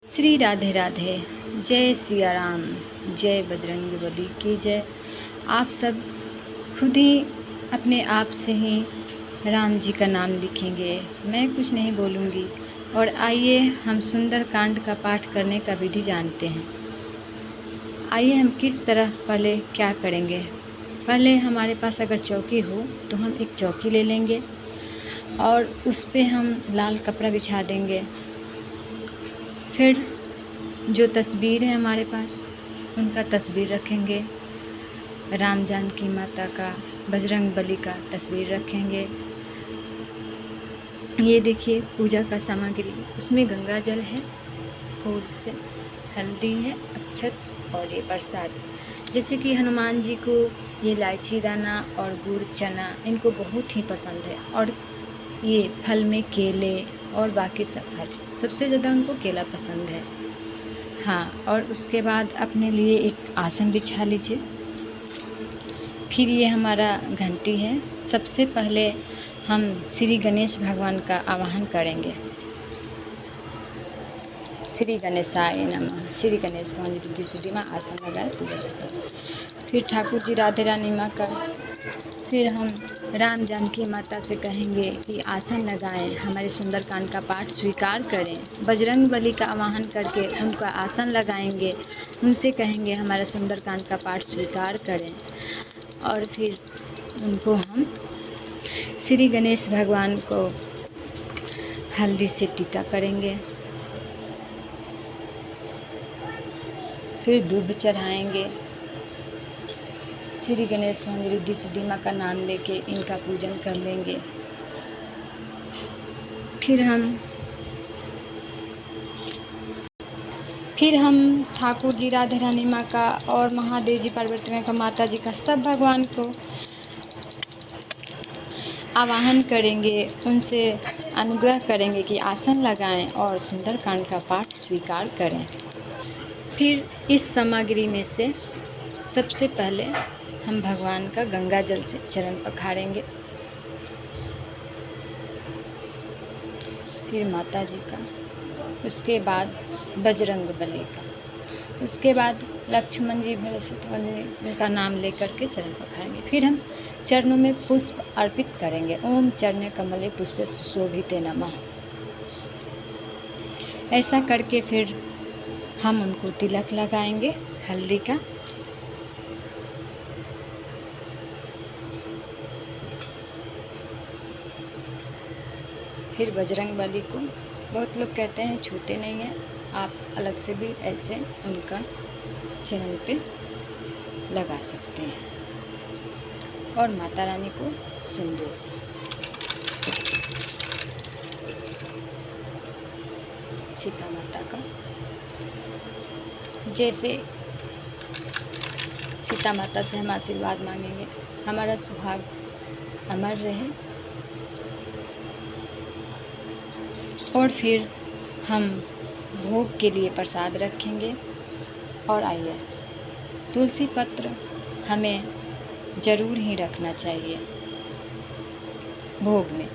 श्री राधे राधे। जय सिया राम, जय बजरंगबली की जय। आप सब खुद ही अपने आप से ही राम जी का नाम लिखेंगे, मैं कुछ नहीं बोलूँगी। और आइए हम सुंदर कांड का पाठ करने का विधि जानते हैं। आइए हम किस तरह पहले क्या करेंगे। पहले हमारे पास अगर चौकी हो तो हम एक चौकी ले लेंगे और उस पे हम लाल कपड़ा बिछा देंगे। फिर जो तस्वीर है हमारे पास उनका तस्वीर रखेंगे। राम जानकी माता का, बजरंगबली का तस्वीर रखेंगे। ये देखिए पूजा का सामग्री, उसमें गंगा जल है, फूल से हल्दी है, अक्षत और ये प्रसाद। जैसे कि हनुमान जी को ये इलायची दाना और गुड़ चना इनको बहुत ही पसंद है। और ये फल में केले और बाकी सब फल, सबसे ज़्यादा उनको केला पसंद है। हाँ, और उसके बाद अपने लिए एक आसन बिछा लीजिए। फिर ये हमारा घंटी है। सबसे पहले हम श्री गणेश भगवान का आवाहन करेंगे। श्री गणेशाय नमः। श्री गणेश भगवान रिद्धि सिद्धि में आसन लगाए पूजा से करें। फिर ठाकुर जी राधे रानी माँ का, फिर हम राम जानकी माता से कहेंगे कि आसन लगाएं, हमारे सुंदरकांड का पाठ स्वीकार करें। बजरंगबली का आवाहन करके उनका आसन लगाएंगे, उनसे कहेंगे हमारा सुंदरकांड का पाठ स्वीकार करें। और फिर उनको हम श्री गणेश भगवान को हल्दी से टीका करेंगे। फिर दूध चढ़ाएंगे। श्री गणेश भगवान रिद्धि सिद्धि माँ का नाम लेके इनका पूजन कर लेंगे। फिर हम ठाकुर जी राधा रानी माँ का और महादेव जी पार्वती माँ का, माता जी का, सब भगवान को आवाहन करेंगे, उनसे अनुग्रह करेंगे कि आसन लगाएं और सुंदरकांड का पाठ स्वीकार करें। फिर इस सामग्री में से सबसे पहले हम भगवान का गंगा जल से चरण पखारेंगे। फिर माता जी का, उसके बाद बजरंगबली का, उसके बाद लक्ष्मण जी, भरत जी का नाम लेकर के चरण पखारेंगे। फिर हम चरणों में पुष्प अर्पित करेंगे। ओम चरणे कमले पुष्पे सुशोभिते नमः। ऐसा करके फिर हम उनको तिलक लगाएंगे हल्दी का। फिर बजरंगबली को बहुत लोग कहते हैं छूते नहीं हैं, आप अलग से भी ऐसे उनका चरण पे लगा सकते हैं। और माता रानी को सिंदूर, सीता माता का, जैसे सीता माता से हम आशीर्वाद मांगेंगे हमारा सुहाग अमर रहे। और फिर हम भोग के लिए प्रसाद रखेंगे। और आइए, तुलसी पत्र हमें ज़रूर ही रखना चाहिए भोग में।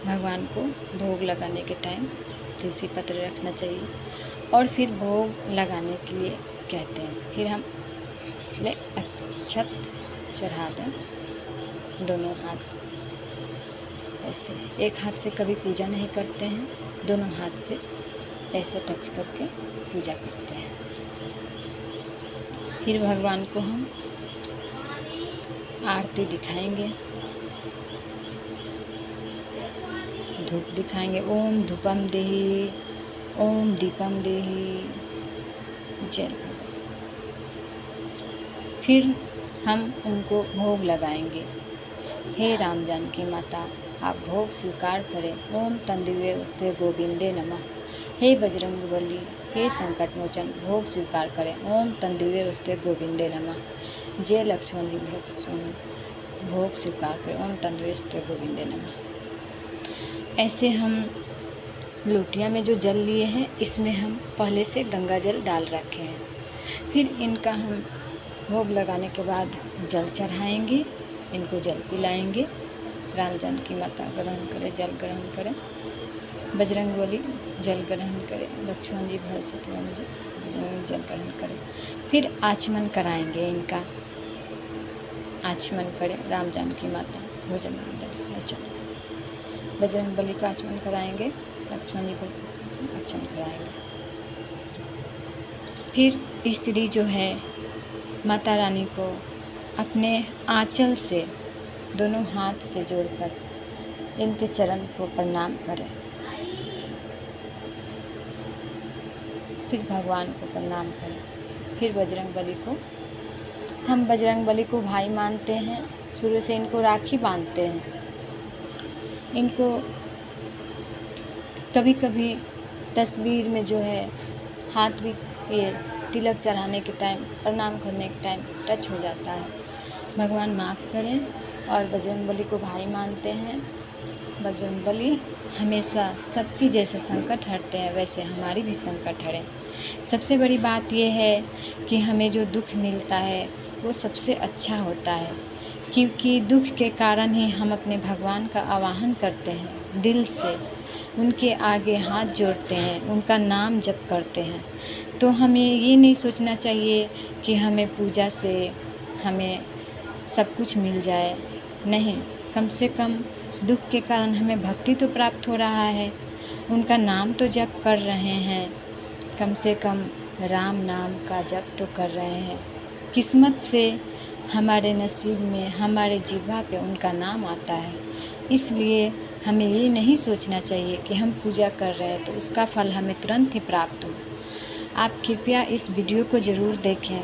भगवान को भोग लगाने के टाइम तुलसी पत्र रखना चाहिए। और फिर भोग लगाने के लिए कहते हैं, फिर हम ले अक्षत चढ़ा दें दोनों हाथ ऐसे। एक हाथ से कभी पूजा नहीं करते हैं, दोनों हाथ से ऐसे टच करके पूजा करते हैं। फिर भगवान को हम आरती दिखाएंगे, धूप दिखाएंगे। ओम धूपम देहि, ओम दीपम देहि, जय। फिर हम उनको भोग लगाएंगे। हे राम जानकी माता, आप भोग स्वीकार करें। ओम तंदिवे उस्ते गोविंदे नमः। हे बजरंगबली, हे संकट मोचन, भोग स्वीकार करें। ओम तंदिवे उस्ते गोविंदे नमः। जय लक्ष्मण जी भरत, भोग स्वीकार करें। ओम तंदिवे उस्ते गोविंदे नमः। ऐसे हम लोटिया में जो जल लिए हैं, इसमें हम पहले से गंगा जल डाल रखे हैं। फिर इनका हम भोग लगाने के बाद जल चढ़ाएंगे, इनको जल पिलाएंगे। राम जानकी माता ग्रहण करें, जल ग्रहण करें। बजरंगबली जल ग्रहण करें, लक्ष्मण जी भरत शत्रुघ्न जी बजरंग जल ग्रहण करें। फिर आचमन कराएंगे, इनका आचमन करें। राम जानकी माता भोजन बजरंगबली का आचमन कराएंगे, लक्ष्मण जी भरत आचमन कराएंगे। फिर स्त्री जो है माता रानी को अपने आंचल से दोनों हाथ से जोड़कर इनके चरण को प्रणाम करें। फिर भगवान को प्रणाम करें। फिर बजरंगबली को, हम बजरंगबली को भाई मानते हैं, शुरू से इनको राखी बांधते हैं। इनको कभी कभी तस्वीर में जो है हाथ भी ये तिलक चढ़ाने के टाइम, प्रणाम करने के टाइम टच हो जाता है। भगवान माफ़ करें। और बजरंगबली को भाई मानते हैं। बजरंगबली हमेशा सबकी जैसे संकट हरते हैं, वैसे हमारी भी संकट हरें। सबसे बड़ी बात यह है कि हमें जो दुख मिलता है वो सबसे अच्छा होता है, क्योंकि दुख के कारण ही हम अपने भगवान का आवाहन करते हैं, दिल से उनके आगे हाथ जोड़ते हैं, उनका नाम जप करते हैं। तो हमें ये नहीं सोचना चाहिए कि हमें पूजा से हमें सब कुछ मिल जाए, नहीं, कम से कम दुख के कारण हमें भक्ति तो प्राप्त हो रहा है, उनका नाम तो जप कर रहे हैं, कम से कम राम नाम का जप तो कर रहे हैं। किस्मत से हमारे नसीब में, हमारे जीवा पे उनका नाम आता है। इसलिए हमें ये नहीं सोचना चाहिए कि हम पूजा कर रहे हैं तो उसका फल हमें तुरंत ही प्राप्त हो। आप कृपया इस वीडियो को ज़रूर देखें।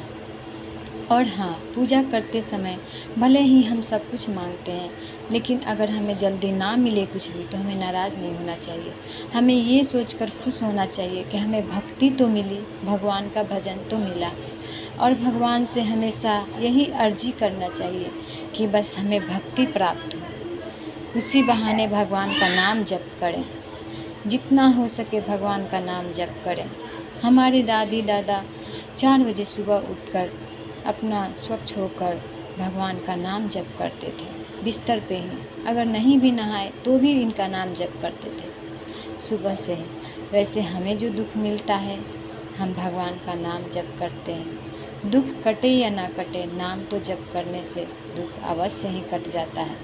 और हाँ, पूजा करते समय भले ही हम सब कुछ मांगते हैं, लेकिन अगर हमें जल्दी ना मिले कुछ भी तो हमें नाराज़ नहीं होना चाहिए। हमें ये सोचकर खुश होना चाहिए कि हमें भक्ति तो मिली, भगवान का भजन तो मिला। और भगवान से हमेशा यही अर्जी करना चाहिए कि बस हमें भक्ति प्राप्त हो। उसी बहाने भगवान का नाम जप करें, जितना हो सके भगवान का नाम जप करें। हमारे दादी दादा 4 बजे सुबह उठकर अपना स्वच्छ होकर भगवान का नाम जप करते थे, बिस्तर पे ही, अगर नहीं भी नहाए तो भी इनका नाम जप करते थे सुबह से ही। वैसे हमें जो दुख मिलता है, हम भगवान का नाम जप करते हैं। दुख कटे या ना कटे, नाम तो जप करने से दुख अवश्य ही कट जाता है।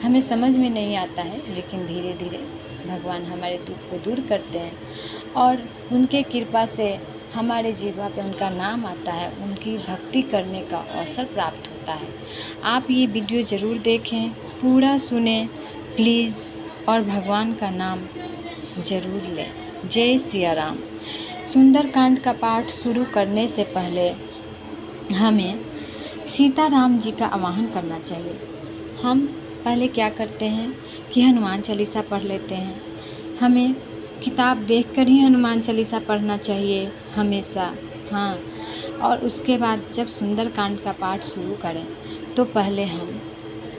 हमें समझ में नहीं आता है, लेकिन धीरे धीरे भगवान हमारे दुख को दूर करते हैं और उनके कृपा से हमारे जीवा पे उनका नाम आता है, उनकी भक्ति करने का अवसर प्राप्त होता है। आप ये वीडियो ज़रूर देखें, पूरा सुने प्लीज़, और भगवान का नाम ज़रूर लें। जय सिया राम। सुंदरकांड का पाठ शुरू करने से पहले हमें सीताराम जी का आवाहन करना चाहिए। हम पहले क्या करते हैं कि हनुमान चालीसा पढ़ लेते हैं। हमें किताब देखकर ही हनुमान चालीसा पढ़ना चाहिए हमेशा, हाँ। और उसके बाद जब सुंदरकांड का पाठ शुरू करें तो पहले हम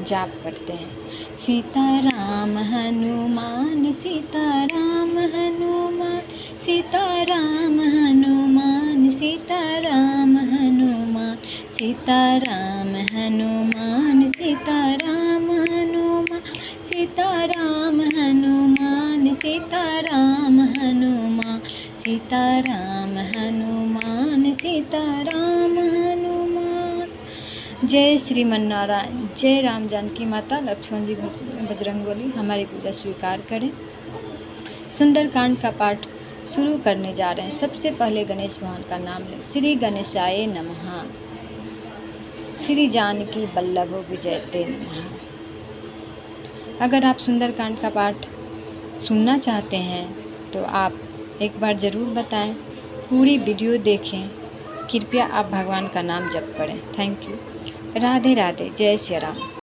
जाप करते हैं, सीताराम हनुमान सीताराम हनुमान सीताराम हनुमान सीताराम हनुमान सीताराम हनुमान सीताराम हनुमान सीताराम हनुमान सीताराम हनुमान सीताराम हनुमान सीताराम हनुमान। जय श्रीमन्नारायण। जय राम जानकी माता लक्ष्मण जी बजरंगबली हमारी पूजा स्वीकार करें। सुंदरकांड का पाठ शुरू करने जा रहे हैं। सबसे पहले गणेश भगवान का नाम लें। श्री गणेशाय नमः। श्री जानकी वल्लभ विजयते नमः। अगर आप सुंदरकांड का पाठ सुनना चाहते हैं तो आप एक बार ज़रूर बताएं, पूरी वीडियो देखें। कृपया आप भगवान का नाम जप करें। Thank you. राधे राधे। जय श्री राम।